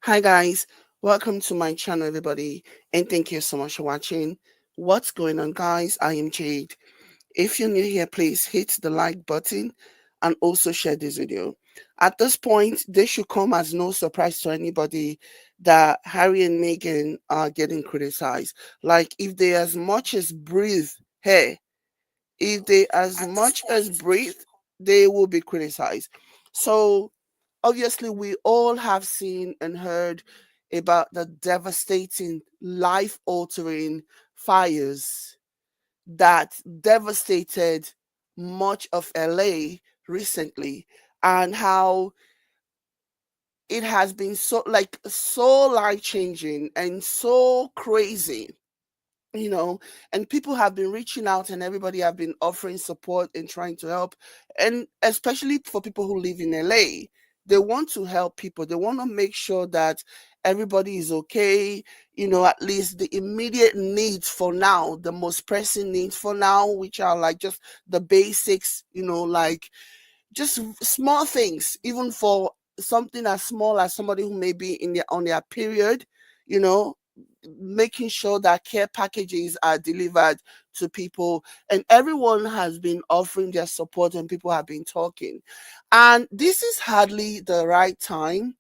Hi guys, welcome to my channel everybody, and thank you so much for watching. What's going on guys? I am Jade. If you're new here, please hit the like button and also share this video. At this point, this should come as no surprise to anybody that Harry and Meghan are getting criticized. Like if they as much as breathe, hey, if they as much as breathe, they will be criticized. So obviously we all have seen and heard about the devastating, life altering fires that devastated much of LA recently, and how it has been so life changing and so crazy, and people have been reaching out and everybody have been offering support and trying to help, and especially for people who live in LA, they want to help people. They want to make sure that everybody is okay, at least the immediate needs for now, the most pressing needs for now, which are like just the basics, like just small things, even for something as small as somebody who may be on their period, you know, making sure that care packages are delivered to people, and everyone has been offering their support and people have been talking. And this is hardly the right time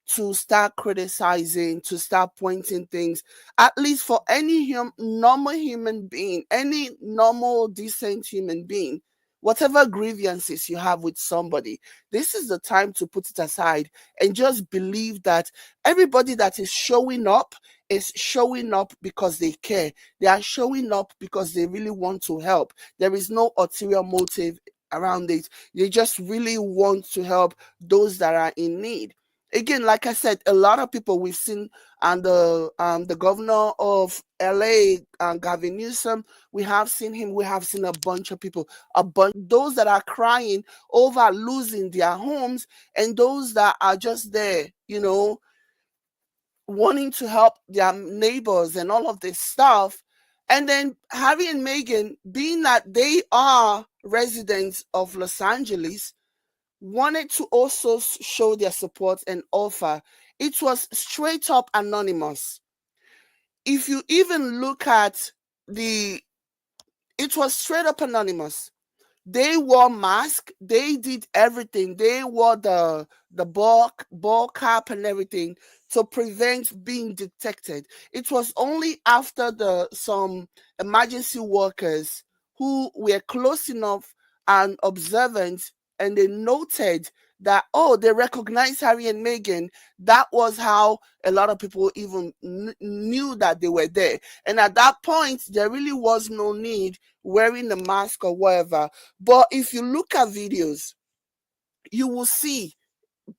to start criticizing, to start pointing things, at least for any normal human being, any normal, decent human being. Whatever grievances you have with somebody, this is the time to put it aside and just believe that everybody that is showing up because they care. They are showing up because they really want to help. There is no ulterior motive around it. They just really want to help those that are in need. Again, like I said, a lot of people we've seen, and the governor of LA, Gavin Newsom, we have seen him. We have seen a bunch of people, a bunch those that are crying over losing their homes, and those that are just there, wanting to help their neighbors and all of this stuff. And then Harry and Meghan, being that they are residents of Los Angeles, wanted to also show their support and offer. It was straight up anonymous. If you even look at it was straight up anonymous. They wore masks. They did everything. They wore the ball cap and everything to prevent being detected. It was only after the some emergency workers who were close enough and observant, and they noted that, oh, they recognized Harry and Meghan. That was how a lot of people even knew that they were there. And at that point, there really was no need wearing the mask or whatever. But if you look at videos, you will see,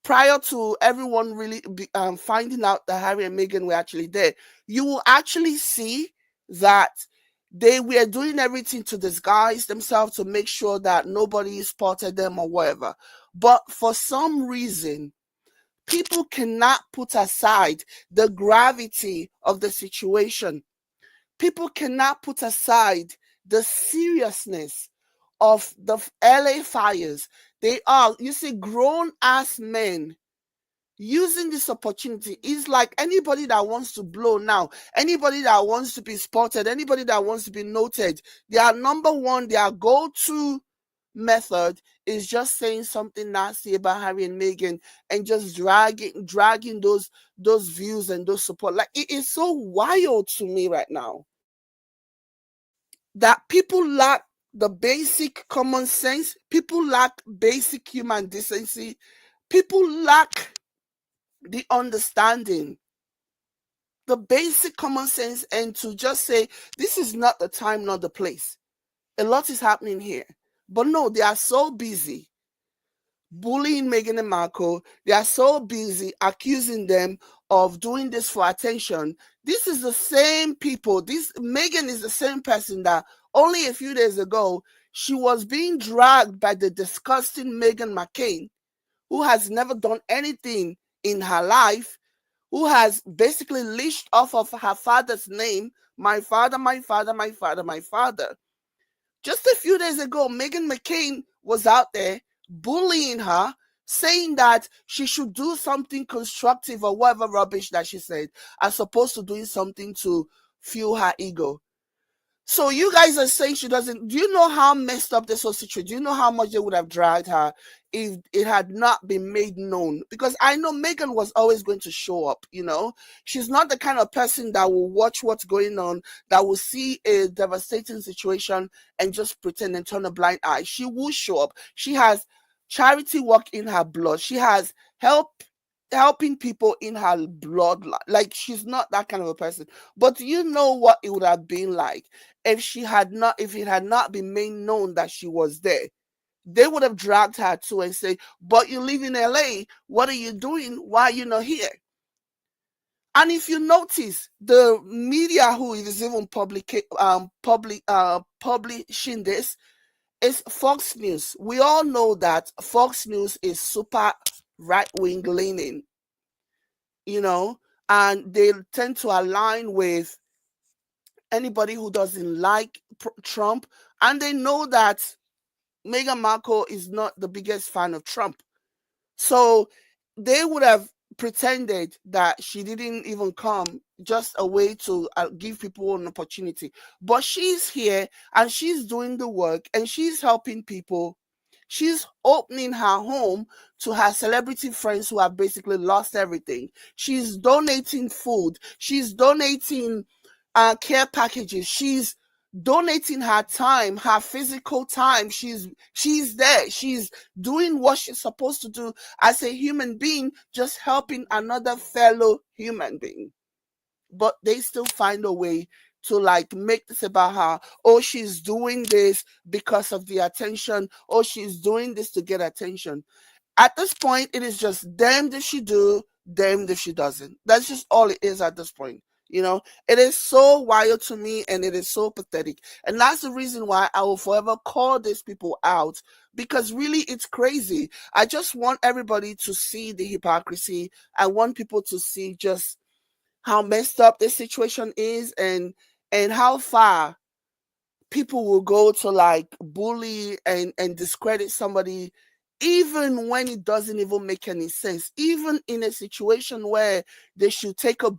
prior to everyone really finding out that Harry and Meghan were actually there, you will actually see that they were doing everything to disguise themselves to make sure that nobody spotted them or whatever. But for some reason, people cannot put aside the gravity of the situation. People cannot put aside the seriousness of the LA fires. They are, you see, grown ass men using this opportunity. Is like anybody that wants to blow now, anybody that wants to be spotted, anybody that wants to be noted, their number one, their go-to method is just saying something nasty about Harry and Meghan, and just dragging those views and those support. Like, it is so wild to me right now that people lack the basic common sense, people lack basic human decency, people lack the understanding, the basic common sense, and to just say, this is not the time, not the place. A lot is happening here. But no, they are so busy bullying Meghan and Markle. They are so busy accusing them of doing this for attention. This is the same people. This Meghan is the same person that only a few days ago she was being dragged by the disgusting Meghan McCain, who has never done anything in her life, who has basically leashed off of her father's name, my father, my father, my father, my father. Just a few days ago, Meghan McCain was out there bullying her, saying that she should do something constructive or whatever rubbish that she said, as opposed to doing something to fuel her ego. So you guys are saying she doesn't. Do you know how messed up this whole situation? Do you know how much they would have dragged her if it had not been made known? Because I know Meghan was always going to show up. She's not the kind of person that will watch what's going on, that will see a devastating situation and just pretend and turn a blind eye. She will show up. She has charity work in her blood. She has helping people in her blood. Like, she's not that kind of a person. But you know what it would have been like if it had not been made known that she was there. They would have dragged her to and say, but you live in LA, what are you doing? Why are you not here? And if you notice, the media who is even publishing this is Fox News. We all know that Fox News is super right-wing leaning, and they tend to align with anybody who doesn't like Trump, and they know that Meghan Markle is not the biggest fan of Trump. So they would have pretended that she didn't even come, just a way to give people an opportunity. But she's here and she's doing the work and she's helping people. She's opening her home to her celebrity friends who have basically lost everything. She's donating food. She's donating care packages. She's donating her time, her physical time. She's there. She's doing what she's supposed to do as a human being, just helping another fellow human being. But they still find a way to make this about her. Oh, she's doing this because of the attention. Oh, she's doing this to get attention. At this point, it is just damned if she do, damned if she doesn't. That's just all it is at this point. It is so wild to me and it is so pathetic. And that's the reason why I will forever call these people out, because really it's crazy. I just want everybody to see the hypocrisy. I want people to see just how messed up this situation is, and how far people will go to bully and discredit somebody, even when it doesn't even make any sense, even in a situation where they should take a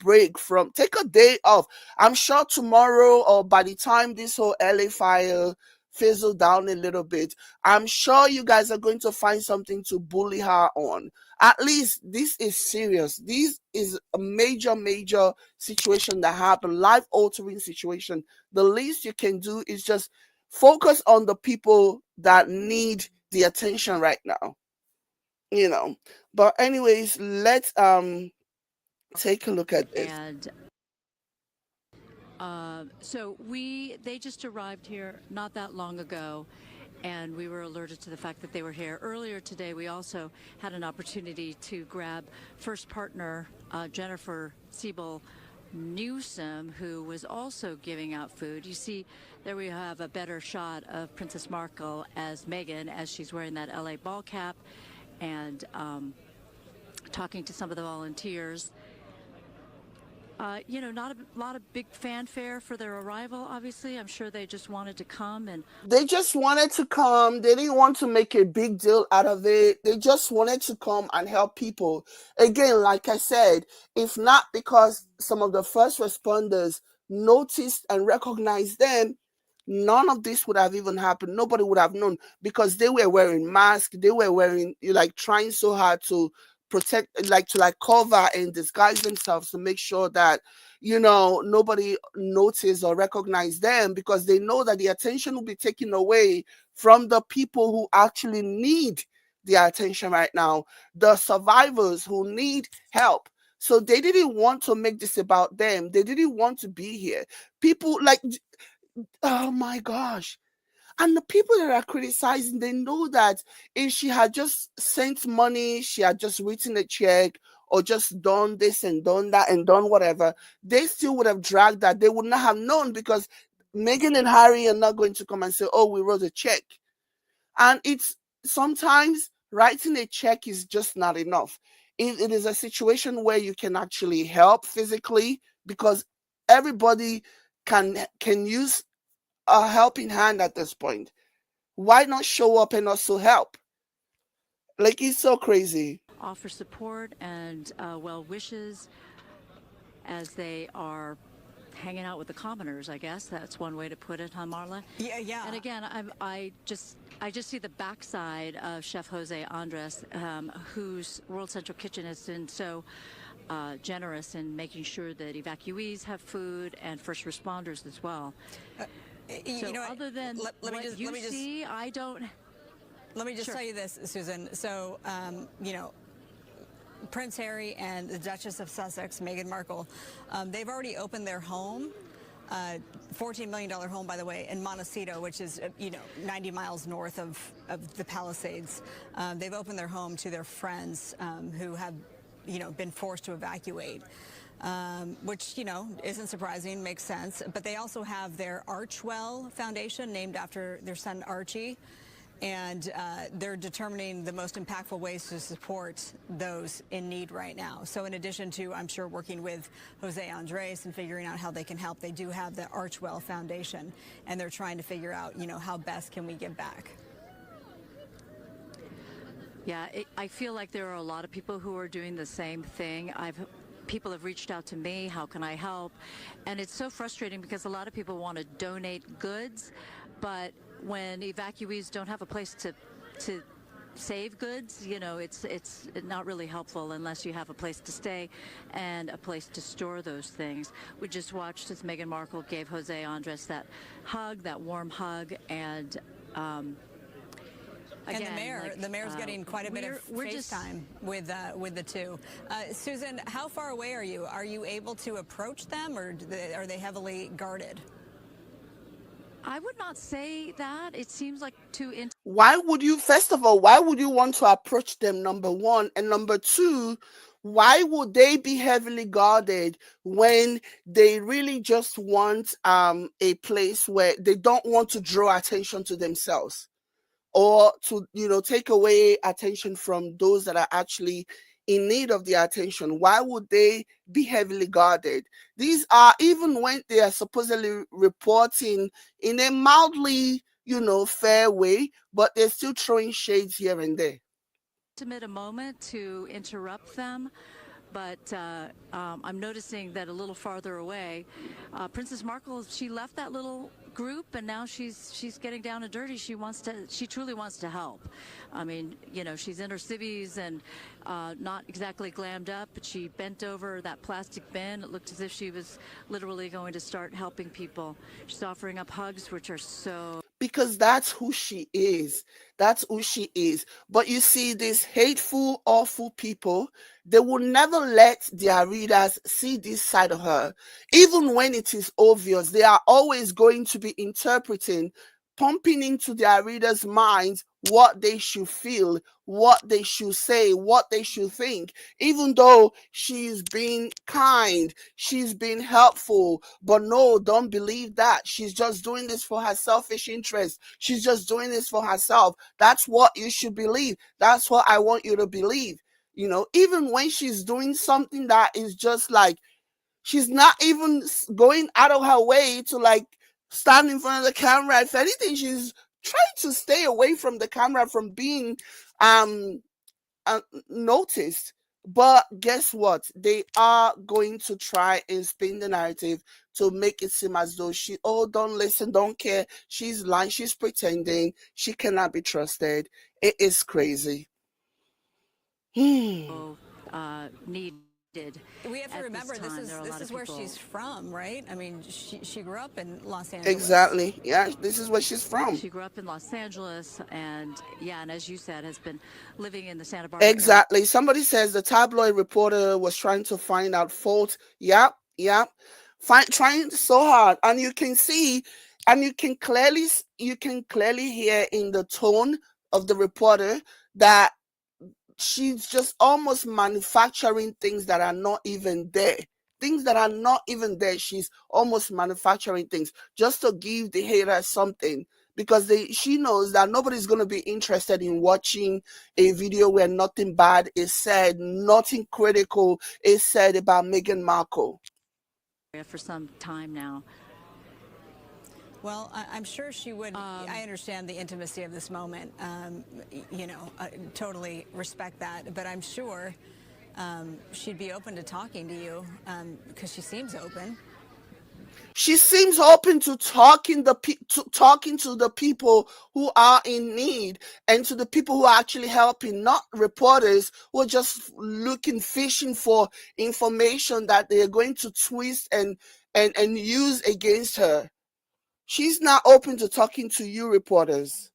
day off. I'm sure tomorrow, or by the time this whole LA fire fizzle down a little bit, I'm sure you guys are going to find something to bully her on. At least this is serious. This is a major situation that happened, life altering situation. The least you can do is just focus on the people that need the attention right now. But anyways, let's take a look at this. And so they just arrived here not that long ago, and we were alerted to the fact that they were here. Earlier today, we also had an opportunity to grab first partner Jennifer Siebel Newsom, who was also giving out food. You see, there we have a better shot of Princess Markle as Meghan, as she's wearing that LA ball cap and talking to some of the volunteers. Not a lot of big fanfare for their arrival, obviously. I'm sure they just wanted to come and... They just wanted to come. They didn't want to make a big deal out of it. They just wanted to come and help people. Again, like I said, if not because some of the first responders noticed and recognized them, none of this would have even happened. Nobody would have known, because they were wearing masks. They were wearing, trying so hard to protect, to cover and disguise themselves to make sure that nobody notice or recognize them, because they know that the attention will be taken away from the people who actually need the attention right now, the survivors who need help. So they didn't want to make this about them. They didn't want to be here. People oh my gosh. And the people that are criticizing, they know that if she had just sent money, she had just written a check, or just done this and done that and done whatever, they still would have dragged that. They would not have known, because Meghan and Harry are not going to come and say, oh, we wrote a check. And it's sometimes writing a check is just not enough. It is a situation where you can actually help physically, because everybody can use a helping hand at this point. Why not show up and also help? Like, it's so crazy. offer support and well wishes as they are hanging out with the commoners. I guess that's one way to put it, huh, Marla? Yeah, yeah. And again, I just see the backside of Chef Jose Andres, whose World Central Kitchen has been so generous in making sure that evacuees have food and first responders as well. So, other than what you see, I don't. Let me just Sure. tell you this, Susan. So, Prince Harry and the Duchess of Sussex, Meghan Markle, they've already opened their home. $14 million home, by the way, in Montecito, which is 90 miles north of the Palisades. They've opened their home to their friends who have been forced to evacuate, which isn't surprising, makes sense. But they also have their Archwell Foundation, named after their son Archie. And they're determining the most impactful ways to support those in need right now. So in addition to, I'm sure, working with Jose Andres and figuring out how they can help, they do have the Archwell Foundation, and they're trying to figure out, how best can we give back. Yeah, I feel like there are a lot of people who are doing the same thing. People have reached out to me, how can I help? And it's so frustrating because a lot of people want to donate goods, but when evacuees don't have a place to save goods, it's not really helpful unless you have a place to stay and a place to store those things. We just watched as Meghan Markle gave Jose Andres that hug, that warm hug, and again, and the mayor's getting quite a bit of FaceTime with the two. Susan, how far away are you? Are you able to approach them, or are they heavily guarded? I would not say that. It seems like Why would you, first of all, why would you want to approach them, number one? And number two, why would they be heavily guarded when they really just want a place where they don't want to draw attention to themselves, or to take away attention from those that are actually in need of the attention? Why would they be heavily guarded? These are, even when they are supposedly reporting in a mildly fair way, but they're still throwing shades here and there. a moment to interrupt them, but I'm noticing that a little farther away, Princess Markle, she left that little group, and now she's getting down and dirty. She truly wants to help. I mean, she's in her civvies and not exactly glammed up, but she bent over that plastic bin. It looked as if she was literally going to start helping people. She's offering up hugs, which are so... Because that's who she is. That's who she is. But you see, these hateful, awful people, they will never let their readers see this side of her. Even when it is obvious, they are always going to be interpreting, pumping into their readers' minds what they should feel, what they should say, what they should think. Even though she's been kind, she's been helpful, but no, don't believe that. She's just doing this for her selfish interest. She's just doing this for herself. That's what you should believe. That's what I want you to believe. Even when she's doing something that is just like, she's not even going out of her way to like stand in front of the camera. If anything, she's trying to stay away from the camera, from being noticed. But guess what? They are going to try and spin the narrative to make it seem as though don't listen, don't care. She's lying, she's pretending, she cannot be trusted. It is crazy. needed. We have to remember this is where she's from, right? I mean, she grew up in Los Angeles. Exactly. Yeah, this is where she's from. She grew up in Los Angeles, and as you said, has been living in the Santa Barbara Exactly. area. Somebody says the tabloid reporter was trying to find out fault. Yep. Trying so hard, and you can see, and you can clearly hear in the tone of the reporter that she's just almost manufacturing things that are not even there. Things that are not even there. She's almost manufacturing things just to give the haters something, because she knows that nobody's going to be interested in watching a video where nothing bad is said, nothing critical is said about Meghan Markle. For some time now. Well, I'm sure she would. I understand the intimacy of this moment. You know, totally respect that. But I'm sure she'd be open to talking to you because she seems open. She seems open to talking to the people who are in need and to the people who are actually helping, not reporters who are just looking, fishing for information that they are going to twist and use against her. She's not open to talking to you reporters.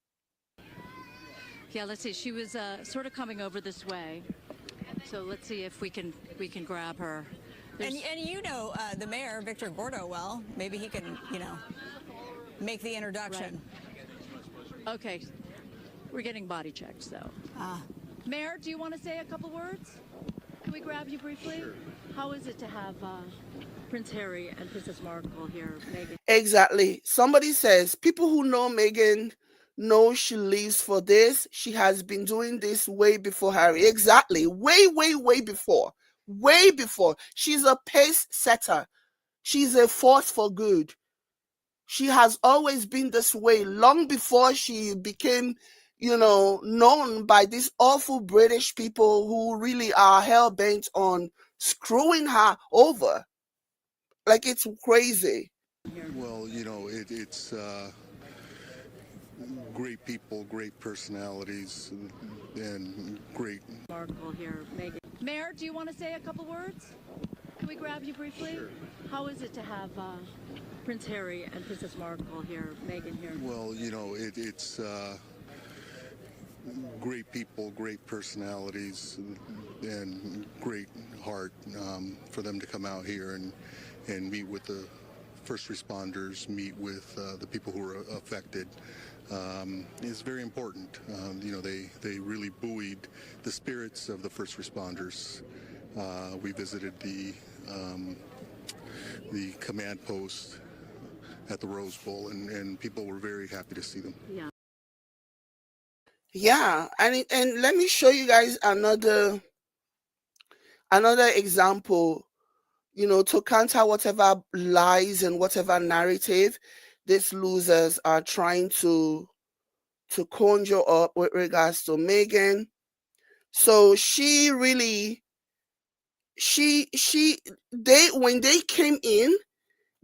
Yeah, let's see. She was sort of coming over this way. So let's see if we can grab her. And you know the mayor, Victor Gordo, well. Maybe he can, you know, make the introduction. Right. Okay. We're getting body checked, so. Mayor, do you want to say a couple words? Can we grab you briefly? Sure. How is it to have Prince Harry and Princess Markle here, Meghan? Exactly. Somebody says people who know Meghan know she lives for this. She has been doing this way before Harry. Exactly. Way before. Way before. She's a pace setter. She's a force for good. She has always been this way long before she became, you know, known by these awful British people who really are hell-bent on screwing her over. Like, it's crazy. Well, you know, it's great people, great personalities, and great. Markle here, Meghan. Mayor, do you want to say a couple words? Can we grab you briefly? Sure. How is it to have Prince Harry and Princess Markle here, Meghan here? Well, you know, it's great people, great personalities, and great heart for them to come out here and meet with the first responders, meet with the people who are affected. Is very important. You know, they really buoyed the spirits of the first responders. We visited the command post at the Rose Bowl, and people were very happy to see them. Yeah, and let me show you guys another example, you know, to counter whatever lies and whatever narrative these losers are trying to conjure up with regards to Meghan. So she really, when they came in,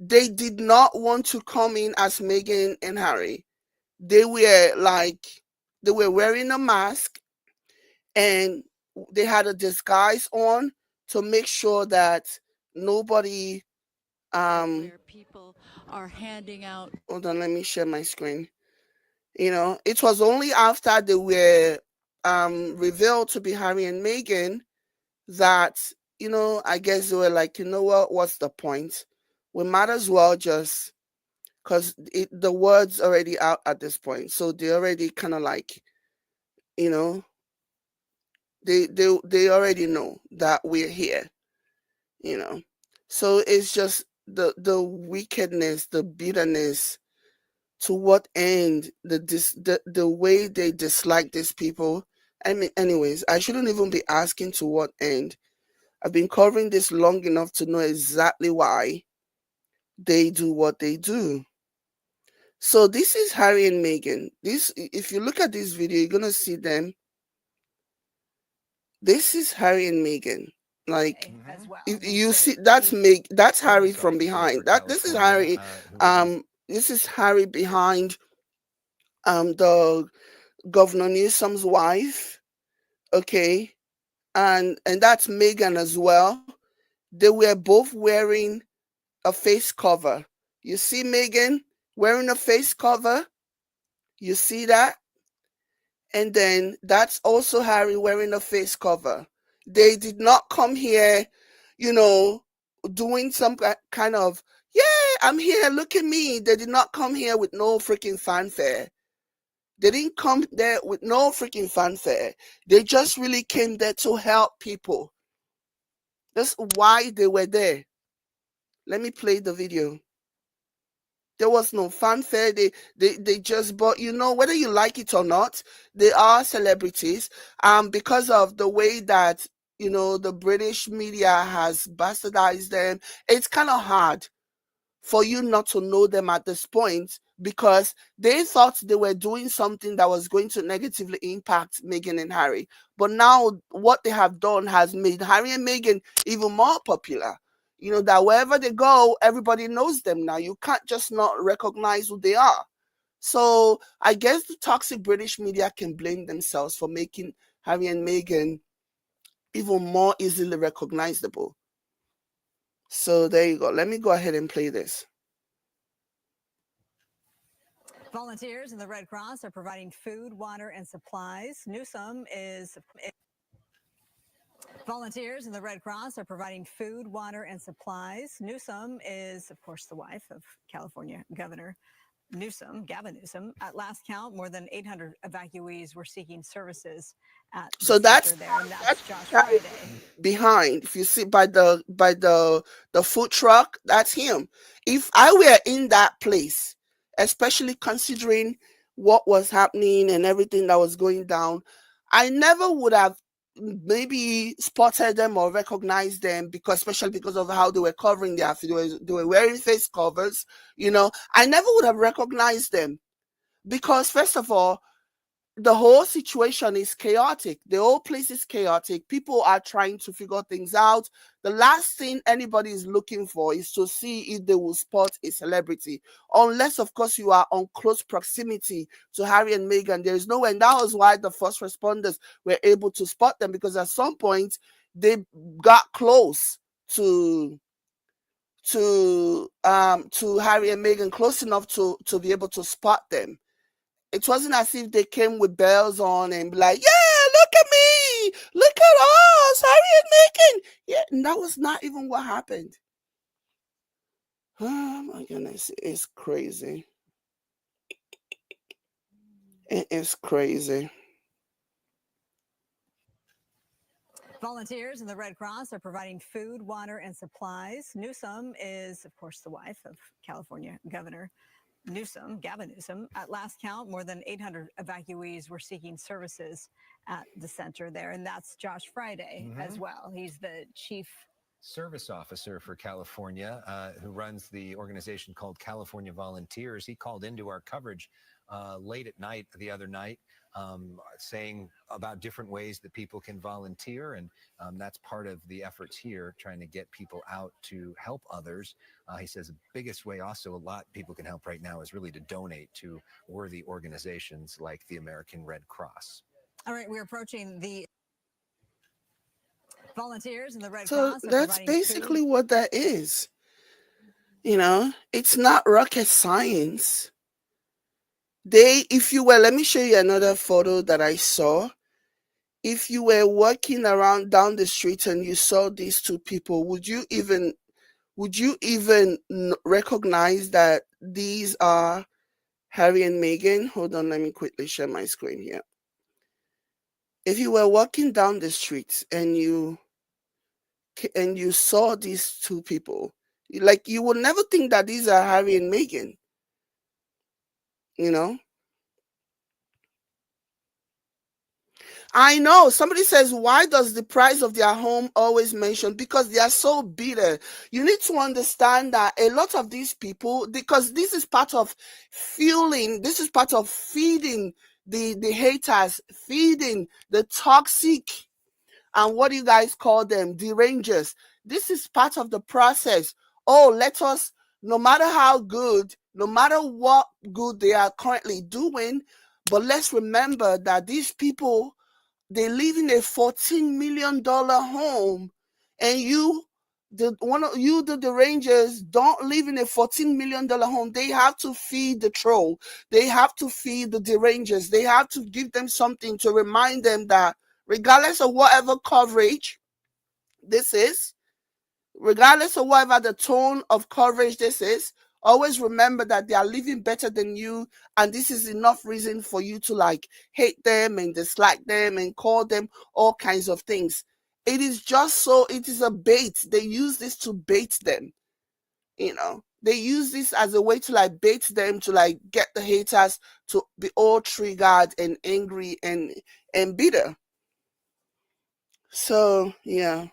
they did not want to come in as Meghan and Harry. They were wearing a mask and they had a disguise on to make sure that nobody where people are handing out. Hold on, let me share my screen. You know, it was only after they were revealed to be Harry and Meghan that, you know, I guess they were like, you know what, what's the point? We might as well just, because the word's already out at this point. So they already kind of like, you know, they already know that we're here, you know. So it's just the wickedness, the bitterness, to what end, the way they dislike these people. I mean, anyways, I shouldn't even be asking to what end. I've been covering this long enough to know exactly why they do what they do. So this is Harry and Meghan. This, if you look at this video, you're gonna see them. This is Harry and Meghan. Like, As well. you see, that's Harry from behind. This is Harry. This is Harry behind the Governor Newsom's wife. Okay, and that's Meghan as well. They were both wearing a face cover. You see Meghan wearing a face cover? You see that? And then that's also Harry wearing a face cover. They did not come here, you know, doing some kind of, yeah, I'm here, look at me. They did not come here with no freaking fanfare. They didn't come there with no freaking fanfare. They just really came there to help people. That's why they were there. Let me play the video. There was no fanfare. They just, but you know, whether you like it or not, they are celebrities. Because of the way that, you know, the British media has bastardized them, it's kind of hard for you not to know them at this point, because they thought they were doing something that was going to negatively impact Meghan and Harry. But now what they have done has made Harry and Meghan even more popular. You know, that wherever they go, everybody knows them now. You can't just not recognize who they are. So I guess the toxic British media can blame themselves for making Harry and Meghan even more easily recognizable. So there you go. Let me go ahead and play this. Volunteers in the Red Cross are providing food, water, and supplies. Newsom is. Volunteers in the Red Cross are providing food, water, and supplies. Newsom is, of course, the wife of California Governor Gavin Newsom. At last count, more than 800 evacuees were seeking services at the So that's center there, and that's Josh Friday. Behind, if you see by the food truck, that's him. If I were in that place, especially considering what was happening and everything that was going down, I never would have maybe spotted them or recognized them, because especially because of how they were covering their face. They were wearing face covers, you know. I never would have recognized them, because first of all, the whole situation is chaotic. The whole place is chaotic. People are trying to figure things out. The last thing anybody is looking for is to see if they will spot a celebrity. Unless, of course, you are on close proximity to Harry and Meghan. There is no way. And that was why the first responders were able to spot them, because at some point they got close to Harry and Meghan, close enough to be able to spot them. It wasn't as if they came with bells on and be like, yeah, look at me, look at us, Harry and Meghan. Yeah, and that was not even what happened. Oh my goodness, it's crazy. It is crazy. Volunteers in the Red Cross are providing food, water, and supplies. Newsom is, of course, the wife of California Governor Gavin Newsom. At last count, more than 800 evacuees were seeking services at the center there, and that's Josh Friday as well. He's the chief service officer for California, who runs the organization called California Volunteers. He called into our coverage late at night the other night, saying about different ways that people can volunteer, and that's part of the efforts here, trying to get people out to help others. He says the biggest way also a lot people can help right now is really to donate to worthy organizations like the American Red Cross. All right, we're approaching the volunteers in the Red So Cross. that's basically what that is. You know, it's not rocket science. If you were, let me show you another photo that I saw. If you were walking around down the street and you saw these two people, would you even recognize that these are Harry and Meghan? Hold on, let me quickly share my screen here. If you were walking down the street and you saw these two people, like, you would never think that these are Harry and Meghan, you know? I know. Somebody says, why does the price of their home always mention? Because they are so bitter. You need to understand that a lot of these people, because this is part of fueling, this is part of feeding the haters, feeding the toxic, and what do you guys call them? Derangers. This is part of the process. Oh, let us, no matter how good, no matter what good they are currently doing, but let's remember that these people, they live in a $14 million home, and the Rangers don't live in a $14 million home. They have to feed the troll. They have to feed the derangers. They have to give them something to remind them that regardless of whatever coverage this is, regardless of whatever the tone of coverage this is, always remember that they are living better than you, and this is enough reason for you to like hate them and dislike them and call them all kinds of things. It is a bait. They use this to bait them, you know. They use this as a way to like bait them, to like get the haters to be all triggered and angry and bitter. So yeah.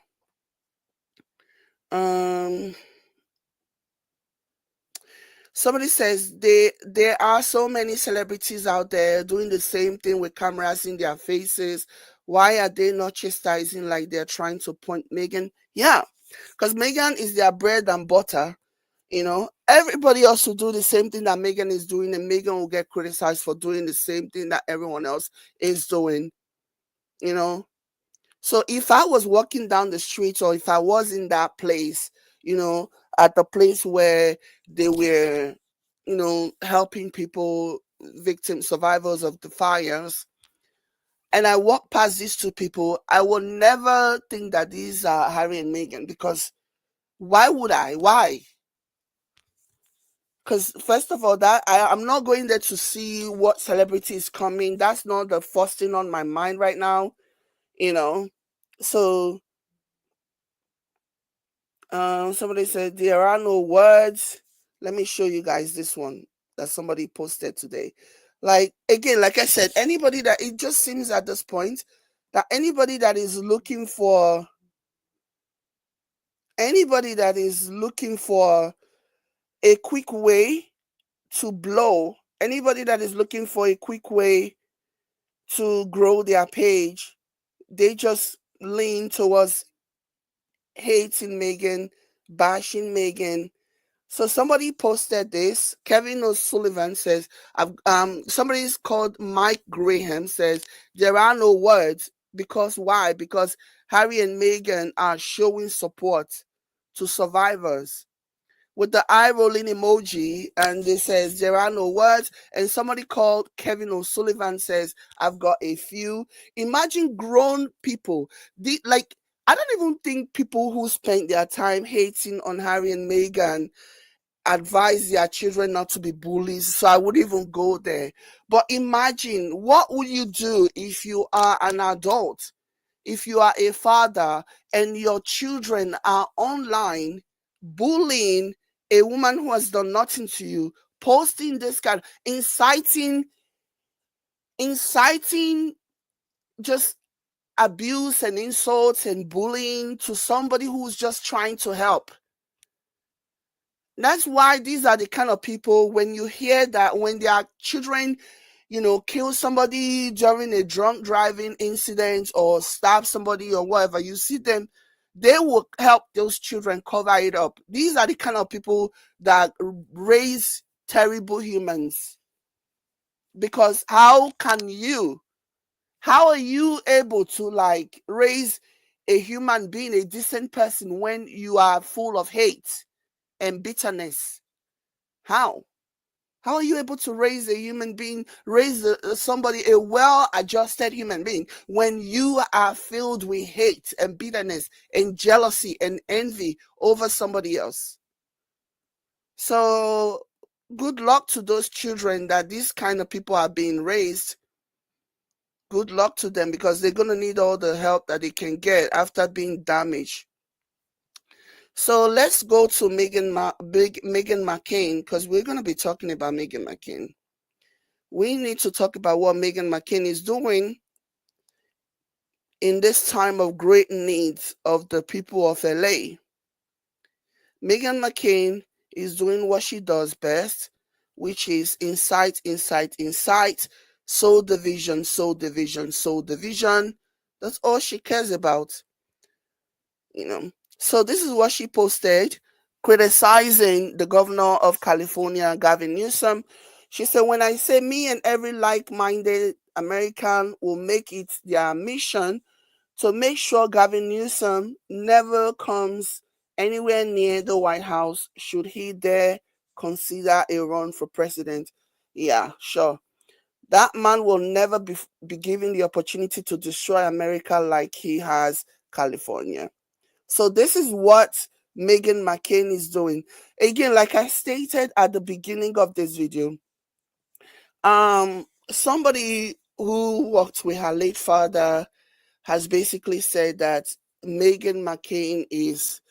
Somebody says there are so many celebrities out there doing the same thing with cameras in their faces. Why are they not chastising like they're trying to point Meghan? Yeah, because Meghan is their bread and butter. Everybody else will do the same thing that Meghan is doing, and Meghan will get criticized for doing the same thing that everyone else is doing. You know, so if I was walking down the street, or if I was in that place, at the place where they were, helping people, victims, survivors of the fires, and I walk past these two people, I will never think that these are Harry and Meghan, because why would I? Why? Because first of all, that I'm not going there to see what celebrity is coming. That's not the first thing on my mind right now, you know. So somebody said there are no words. Let me show you guys this one that somebody posted today. Like, again, like I said, anybody that, it just seems at this point that anybody that is looking for a quick way to blow, anybody that is looking for a quick way to grow their page, they just lean towards hating Meghan, bashing Meghan. So somebody posted this. Kevin O'Sullivan says, somebody's called Mike Graham says, there are no words. Because why? Because Harry and Meghan are showing support to survivors, with the eye rolling emoji, and it says there are no words. And somebody called Kevin O'Sullivan says, I've got a few. Imagine grown people, like, I don't even think people who spent their time hating on Harry and Meghan advise their children not to be bullies, so I wouldn't even go there. But imagine, what would you do if you are an adult, if you are a father, and your children are online bullying a woman who has done nothing to you, posting this kind, inciting just abuse and insults and bullying to somebody who's just trying to help. That's why these are the kind of people, when you hear that, when their children, kill somebody during a drunk driving incident or stab somebody or whatever, you see them, they will help those children cover it up. These are the kind of people that raise terrible humans. Because how are you able to, like, raise a human being, a decent person, when you are full of hate and bitterness? How are you able to raise a human being, raise somebody, a well-adjusted human being, when you are filled with hate and bitterness and jealousy and envy over somebody else? So good luck to those children that these kind of people are being raised. Good luck to them, because they're going to need all the help that they can get after being damaged. So let's go to Meghan McCain, because we're going to be talking about Meghan McCain. We need to talk about what Meghan McCain is doing in this time of great needs of the people of LA. Meghan McCain is doing what she does best, which is incite, sow division, sow division, sow division. That's all she cares about. So this is what she posted, criticizing the governor of California, Gavin Newsom. She said, when I say me and every like-minded American will make it their mission to make sure Gavin Newsom never comes anywhere near the White House should he dare consider a run for president. Yeah, sure. That man will never be given the opportunity to destroy America like he has California. So this is what Meghan McCain is doing. Again, like I stated at the beginning of this video, somebody who worked with her late father has basically said that Meghan McCain is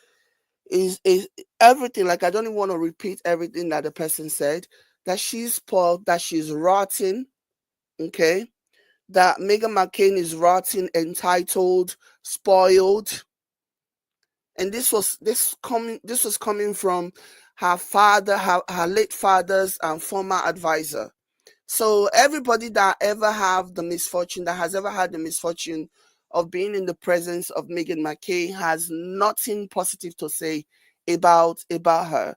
everything. Like, I don't even want to repeat everything that the person said. That she's spoiled, that she's rotten, okay? That Meghan McCain is rotten, entitled, spoiled, And this was coming from her father, her late father's former advisor. So everybody that ever have the misfortune, that has ever had the misfortune of being in the presence of Meghan McCain, has nothing positive to say about her.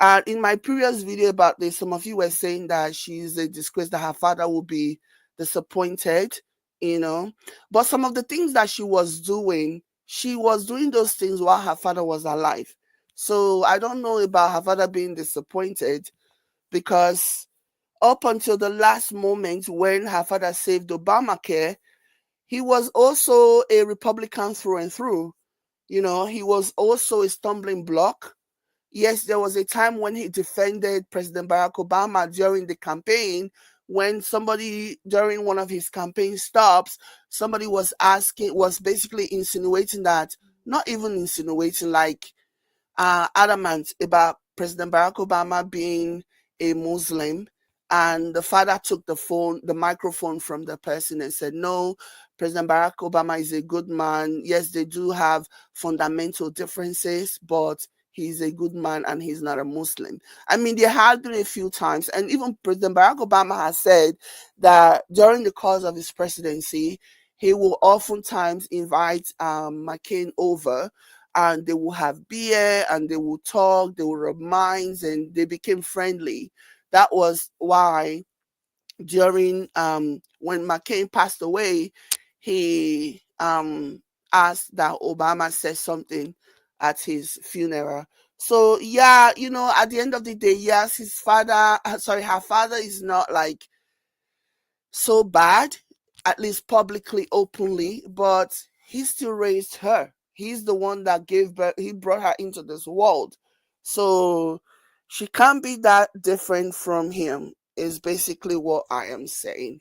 And in my previous video about this, some of you were saying that she's a disgrace, that her father will be disappointed, you know. But some of the things that she was doing those things while her father was alive. So I don't know about her father being disappointed, because up until the last moment when her father saved Obamacare, he was also a Republican through and through. You know, he was also a stumbling block. Yes, there was a time when he defended President Barack Obama during the campaign, when somebody, during one of his campaign stops, somebody was basically insinuating that, not even insinuating, like adamant about President Barack Obama being a Muslim. And the father took the microphone from the person and said, no, President Barack Obama is a good man. Yes, they do have fundamental differences, but he's a good man and he's not a Muslim. I mean, there had been a few times, and even President Barack Obama has said that during the course of his presidency, he will oftentimes invite McCain over, and they will have beer and they will talk, they will rub minds, and they became friendly. That was why during when McCain passed away, he asked that Obama said something at his funeral. So yeah, at the end of the day, yes, her father is not like so bad, at least publicly, openly, but he still raised her. He's the one that gave birth, he brought her into this world. So she can't be that different from him, is basically what I am saying.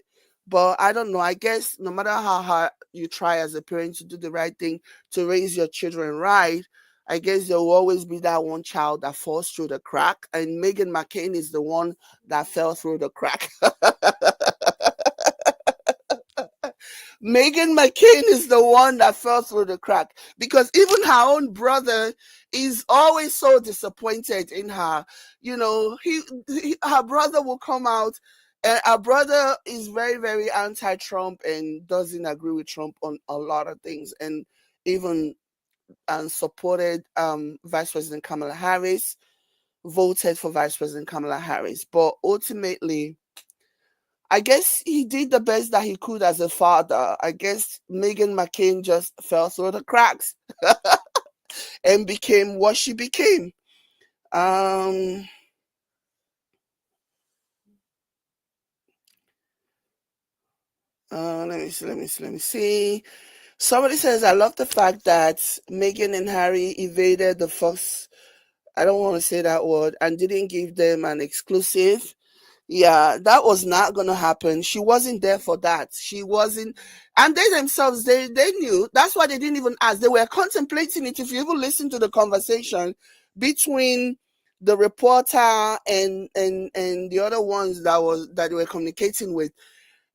But I don't know. I guess no matter how hard you try as a parent to do the right thing to raise your children right, I guess there will always be that one child that falls through the crack. And Meghan McCain is the one that fell through the crack. Meghan McCain is the one that fell through the crack, because even her own brother is always so disappointed in her. Her brother will come out, and her brother is very, very anti-Trump and doesn't agree with Trump on a lot of things, and even supported Vice President Kamala Harris, voted for Vice President Kamala Harris, but ultimately, I guess he did the best that he could as a father. I guess Meghan McCain just fell through the cracks and became what she became. Um, let me see. Somebody says, I love the fact that Meghan and Harry evaded the Fox. I don't want to say that word, and didn't give them an exclusive. Yeah, that was not going to happen. She wasn't there for that. She wasn't. And they themselves, they knew. That's why they didn't even ask. They were contemplating it. If you even listen to the conversation between the reporter and the other ones that they were communicating with,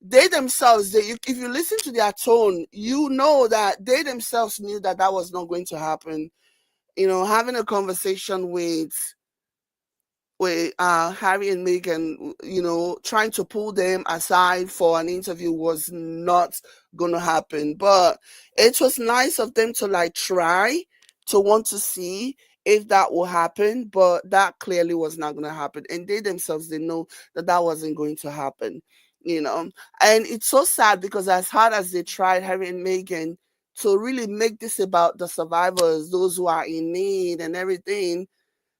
they themselves, if you listen to their tone, you know that they themselves knew that that was not going to happen. Having a conversation with Harry and Meghan, trying to pull them aside for an interview was not going to happen. But it was nice of them to like try to want to see if that will happen, but that clearly was not going to happen. And they themselves, they know that that wasn't going to happen, And it's so sad, because as hard as they tried, Harry and Meghan, to really make this about the survivors, those who are in need and everything,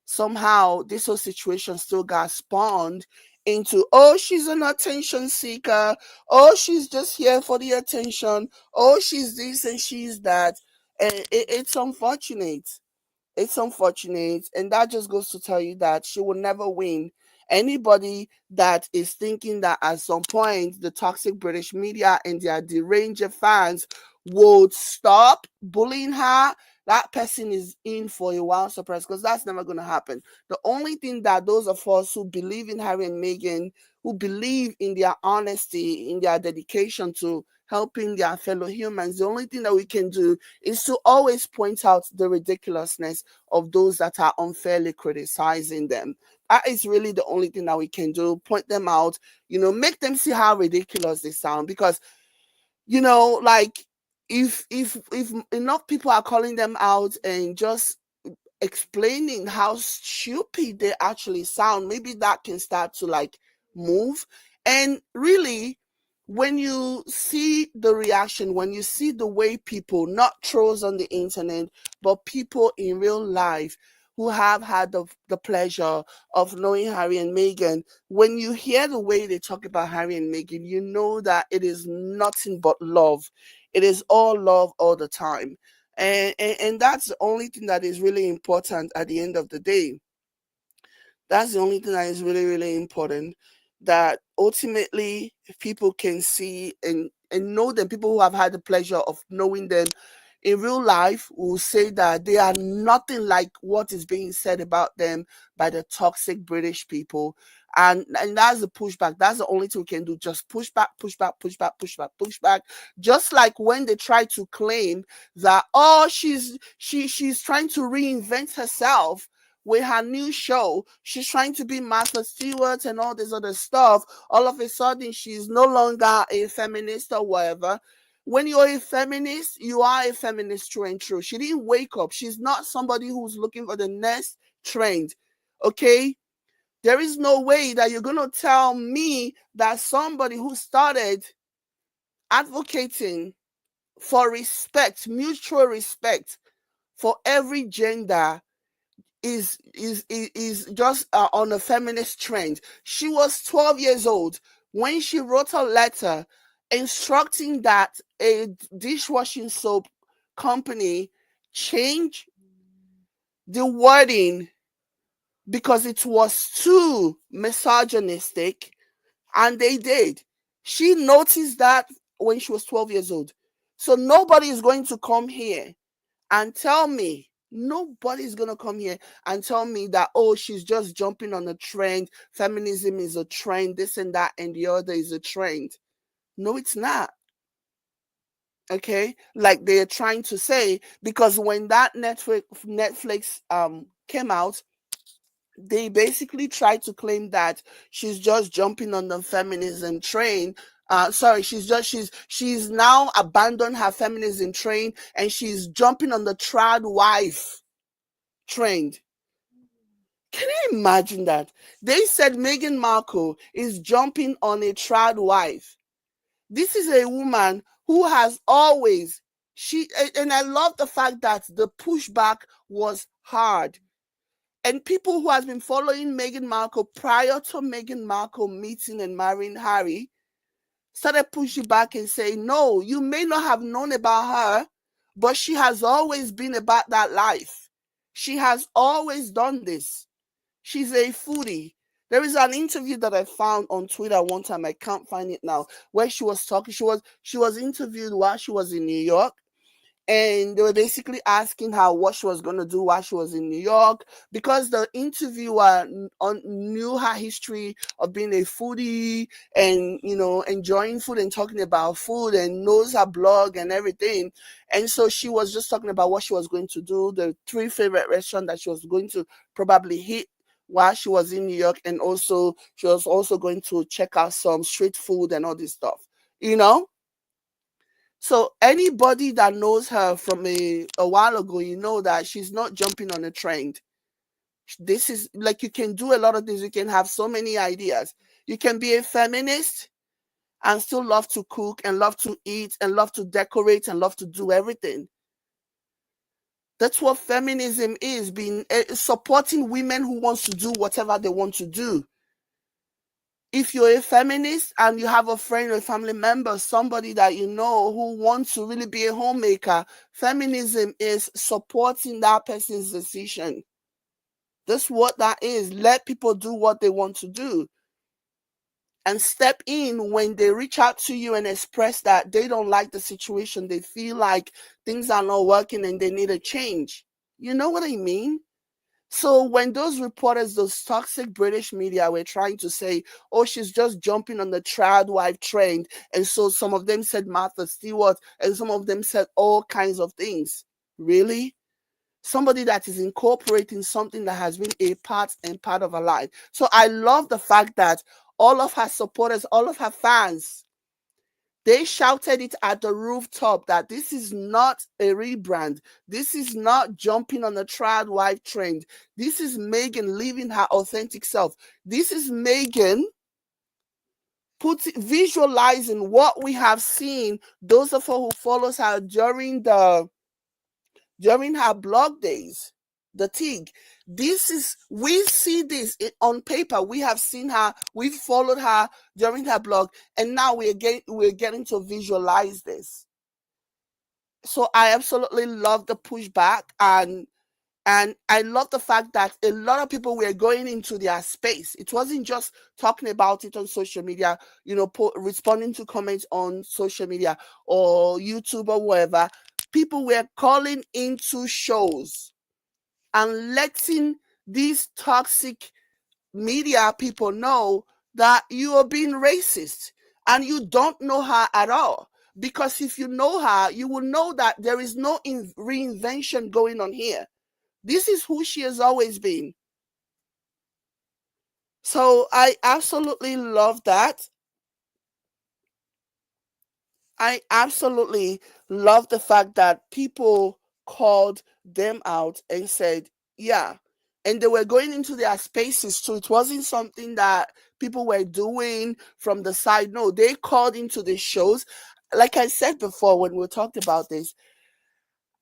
somehow this whole situation still got spawned into, oh, she's an attention seeker, oh, she's just here for the attention, oh, she's this and she's that. And it's unfortunate. It's unfortunate, and that just goes to tell you that she will never win. Anybody that is thinking that at some point the toxic British media and their deranged fans would stop bullying her, that person is in for a wild surprise, because that's never going to happen. The only thing that those of us who believe in Harry and Meghan, who believe in their honesty, in their dedication to helping their fellow humans. The only thing that we can do is to always point out the ridiculousness of those that are unfairly criticizing them. That is really the only thing that we can do. Point them out, make them see how ridiculous they sound. Because, like, if enough people are calling them out and just explaining how stupid they actually sound, maybe that can start to like move. And really, when you see the reaction, when you see the way people, not trolls on the internet, but people in real life who have had the pleasure of knowing Harry and Meghan, when you hear the way they talk about Harry and Meghan, you know that it is nothing but love. It is all love all the time. And that's the only thing that is really important at the end of the day. That's the only thing that is really, really important. That ultimately people can see and know them. People who have had the pleasure of knowing them in real life will say that they are nothing like what is being said about them by the toxic British people. And that's the pushback. That's the only thing we can do. Just push back, push back, push back, push back, push back. Just like when they try to claim that, oh, she's trying to reinvent herself with her new show. She's trying to be Martha Stewart and all this other stuff. All of a sudden, she's no longer a feminist or whatever. When you're a feminist, you are a feminist through and through. She didn't wake up. She's not somebody who's looking for the next trend. Okay? There is no way that you're going to tell me that somebody who started advocating for respect, mutual respect for every gender is just on a feminist trend. She was 12 years old when she wrote a letter instructing that a dishwashing soap company change the wording because it was too misogynistic, and they did. She noticed that when she was 12 years old. So nobody is going to come here and tell me, nobody's going to come here and tell me that, oh, she's just jumping on a trend. Feminism is a trend. This and that and the other is a trend. No, it's not. Okay, like they're trying to say, because when that Netflix came out, they basically tried to claim that she's just jumping on the feminism train. Sorry, she's now abandoned her feminism train and she's jumping on the trad wife trend. Can you imagine that? They said Meghan Markle is jumping on a trad wife. This is a woman who has always, and I love the fact that the pushback was hard. And people who has been following Meghan Markle prior to Meghan Markle meeting and marrying Harry started pushing back and saying, no, you may not have known about her, but she has always been about that life. She has always done this. She's a foodie. There is an interview that I found on Twitter one time. I can't find it now, where she was talking. She was interviewed while she was in New York, and they were basically asking her what she was going to do while she was in New York, because the interviewer knew her history of being a foodie and, enjoying food and talking about food, and knows her blog and everything. And so she was just talking about what she was going to do, the 3 favorite restaurants that she was going to probably hit while she was in New York, and also she was also going to check out some street food and all this stuff, So anybody that knows her from a while ago, you know that she's not jumping on a trend. This is like, you can do a lot of things. You can have so many ideas. You can be a feminist and still love to cook and love to eat and love to decorate and love to do everything. That's what feminism is, being supporting women who wants to do whatever they want to do. If you're a feminist and you have a friend or a family member, somebody that you know who wants to really be a homemaker, feminism is supporting that person's decision. That's what that is. Let people do what they want to do. And step in when they reach out to you and express that they don't like the situation. They feel like things are not working and they need a change. You know what I mean? So when those reporters, those toxic British media were trying to say, oh, she's just jumping on the trad wife trend, and so some of them said Martha Stewart, and some of them said all kinds of things. Really? Somebody that is incorporating something that has been a part and part of her life. So I love the fact that all of her supporters, all of her fans, they shouted it at the rooftop that this is not a rebrand. This is not jumping on the trad wife trend. This is Meghan living her authentic self. This is Meghan visualizing what we have seen, those of us who follows her during her blog days, the TIG. We see this on paper. We have seen her, we've followed her during her blog, and now we're getting to visualize this. So I absolutely love the pushback, and I love the fact that a lot of people were going into their space. It wasn't just talking about it on social media, responding to comments on social media or YouTube or wherever. People were calling into shows and letting these toxic media people know that you are being racist and you don't know her at all. Because if you know her, you will know that there is no reinvention going on here. This is who she has always been. So I absolutely love that. I absolutely love the fact that people called them out and said, yeah. And they were going into their spaces too. It wasn't something that people were doing from the side. No, they called into the shows. Like I said before when we talked about this,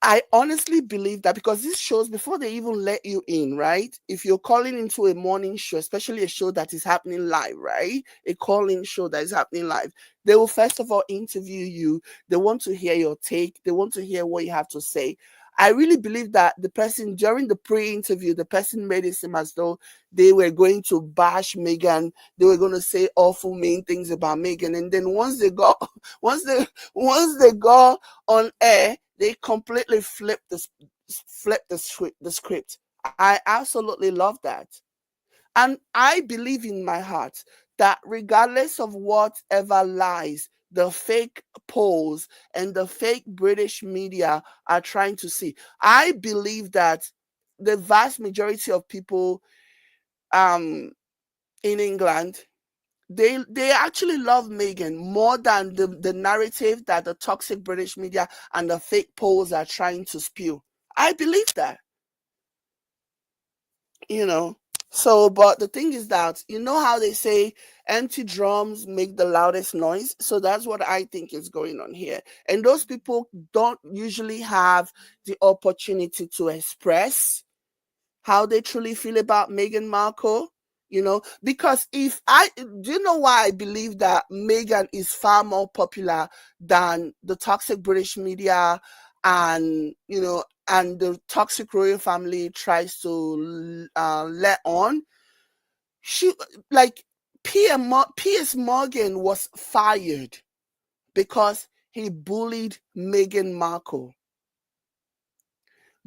I honestly believe that because these shows, before they even let you in, right? If you're calling into a morning show, especially a show that is happening live, right? A call-in show that is happening live, they will first of all interview you. They want to hear your take. They want to hear what you have to say. I really believe that the person during the pre-interview, the person made it seem as though they were going to bash Meghan. They were going to say awful mean things about Meghan, and then once they got on air, they completely flipped the script. I absolutely love that. And I believe in my heart that regardless of whatever lies the fake polls and the fake British media are trying to see, I believe that the vast majority of people in England, they actually love Meghan more than the narrative that the toxic British media and the fake polls are trying to spew. I believe that. So, but the thing is that, how they say empty drums make the loudest noise? So that's what I think is going on here. And those people don't usually have the opportunity to express how they truly feel about Meghan Markle. Because do you know why I believe that Meghan is far more popular than the toxic British media and, and the toxic royal family tries to let on? She, like, Piers Morgan was fired because he bullied Meghan Markle.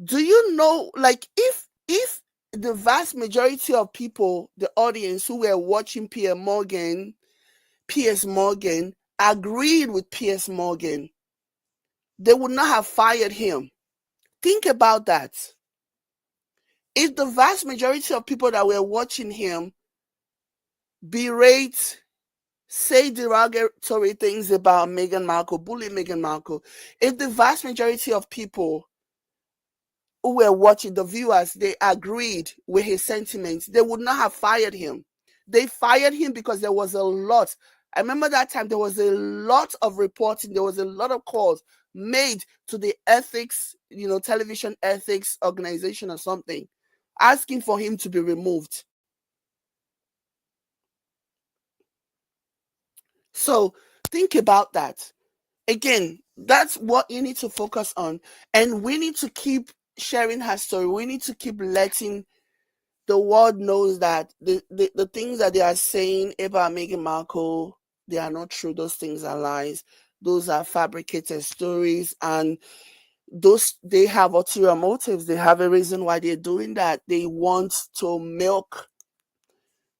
Do you know, like, if the vast majority of people, the audience who were watching Piers Morgan agreed with Piers Morgan, they would not have fired him. Think about that. If the vast majority of people that were watching him berate, say derogatory things about Meghan Markle, bully Meghan Markle, if the vast majority of people who were watching, the viewers, they agreed with his sentiments, they would not have fired him. They fired him because there was a lot. I remember that time there was a lot of reporting, there was a lot of calls made to the ethics, television ethics organization or something, asking for him to be removed. So think about that. Again, that's what you need to focus on. And we need to keep sharing her story. We need to keep letting the world knows that the things that they are saying about Meghan Markle, they are not true. Those things are lies. Those are fabricated stories. And those, they have ulterior motives. They have a reason why they're doing that. They want to milk.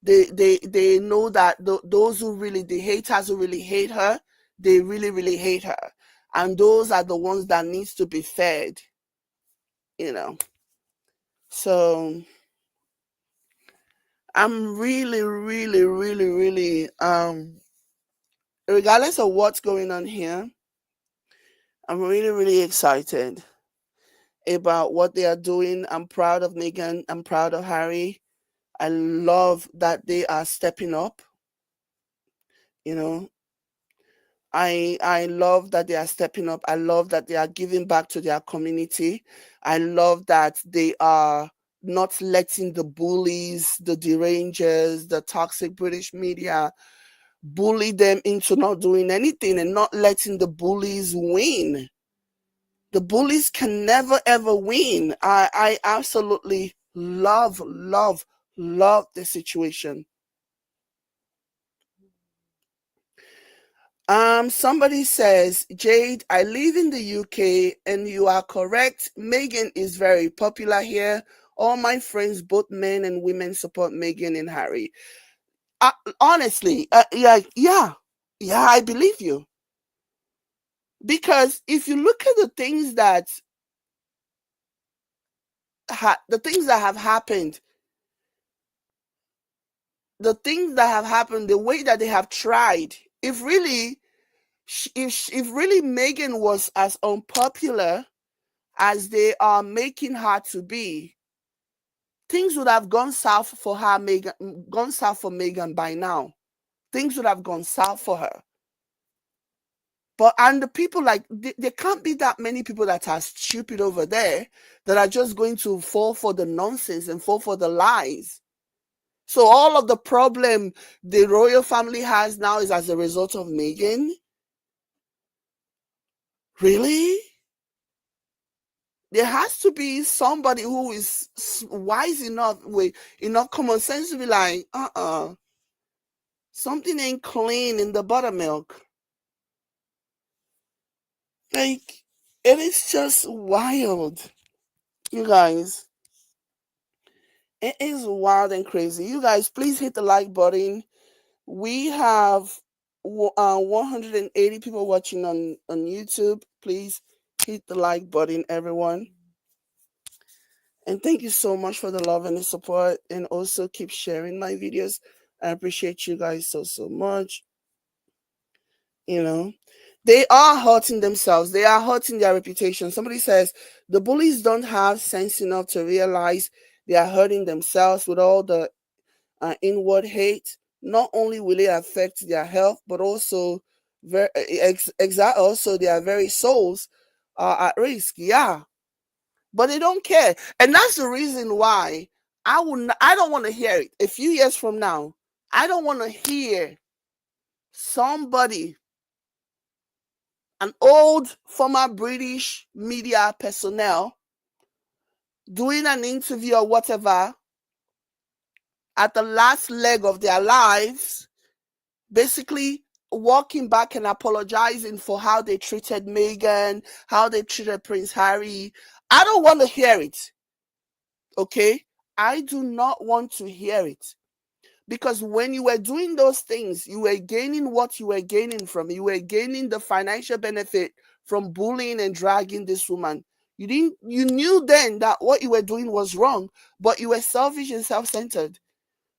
They know that those who really, the haters who really hate her, they really really hate her, and those are the ones that needs to be fed. You know. So I'm really really really really regardless of what's going on here, I'm really really excited about what they are doing. I'm proud of Meghan. I'm proud of Harry. I love that they are stepping up. You know, I love that they are stepping up. I love that they are giving back to their community. I love that they are not letting the bullies, the derangers, the toxic British media bully them into not doing anything and not letting the bullies win. The bullies can never ever win. I absolutely love the situation. Somebody says, Jade, I live in the UK and you are correct. Meghan is very popular here. All my friends, both men and women, support Meghan and Harry. Honestly, yeah, I believe you. Because if you look at the things that have happened, the way that they have tried, if really, if really Meghan was as unpopular as they are making her to be, things would have gone south for her, gone south for Meghan by now. Things would have gone south for her. But and the people, like, there can't be that many people that are stupid over there that are just going to fall for the nonsense and fall for the lies. So all of the problem the royal family has now is as a result of Meghan? Really? There has to be somebody who is wise enough, with enough common sense to be like, something ain't clean in the buttermilk. Like, it is just wild. You guys, it is wild and crazy. You guys, please hit the like button. We have 180 people watching on YouTube. Please hit the like button, everyone. And thank you so much for the love and the support. And also keep sharing my videos. I appreciate you guys so much. You know, they are hurting themselves. They are hurting their reputation. Somebody says the bullies don't have sense enough to realize they are hurting themselves with all the inward hate. Not only will it affect their health, but also also their very souls are at risk. Yeah, but they don't care, and that's the reason why I don't want to hear it. A few years from now, I don't want to hear somebody, an old former British media personnel, doing an interview or whatever at the last leg of their lives, basically walking back and apologizing for how they treated Meghan, how they treated Prince Harry. I don't want to hear it. Okay? I do not want to hear it. Because when you were doing those things, you were gaining what you were gaining from. You were gaining the financial benefit from bullying and dragging this woman. You knew then that what you were doing was wrong, but you were selfish and self-centered.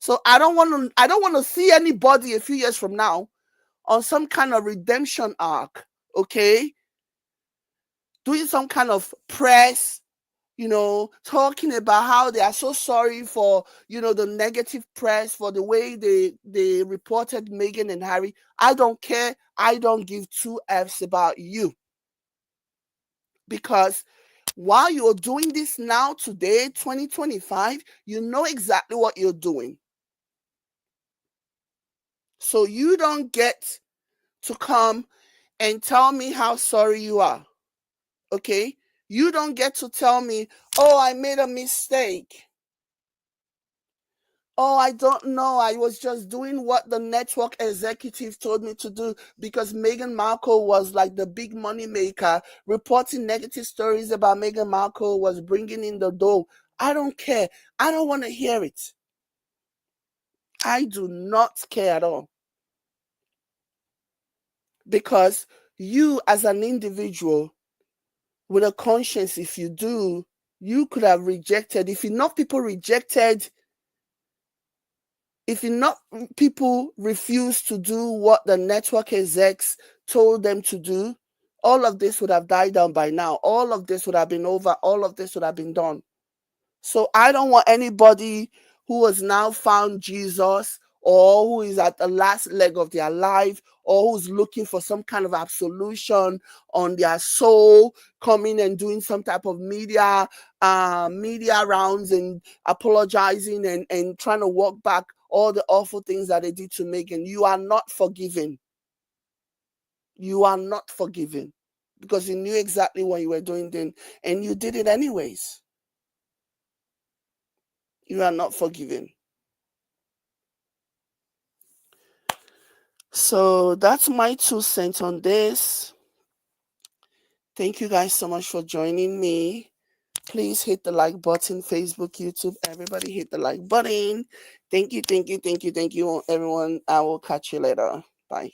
So I don't want to see anybody a few years from now on some kind of redemption arc, okay? Doing some kind of press, talking about how they are so sorry for, the negative press, for the way they reported Meghan and Harry. I don't care. I don't give two F's about you. Because while you're doing this now, today, 2025, you know exactly what you're doing. So you don't get to come and tell me how sorry you are. Okay? You don't get to tell me, oh, I made a mistake. Oh, I don't know. I was just doing what the network executive told me to do because Meghan Markle was like the big money maker. Reporting negative stories about Meghan Markle was bringing in the dough. I don't care. I don't want to hear it. I do not care at all. Because you, as an individual with a conscience, if you do, you could have rejected. If enough people rejected, if enough people refused to do what the network execs told them to do, all of this would have died down by now. All of this would have been over. All of this would have been done. So I don't want anybody who has now found Jesus or who is at the last leg of their life or who's looking for some kind of absolution on their soul coming and doing some type of media rounds and apologizing and trying to walk back all the awful things that they did to Meghan. You are not forgiven. You are not forgiven because you knew exactly what you were doing then and you did it anyways. You are not forgiven. So that's my 2 cents on this. Thank you guys so much for joining me. Please hit the like button, Facebook, YouTube. Everybody hit the like button. Thank you, everyone. I will catch you later. Bye.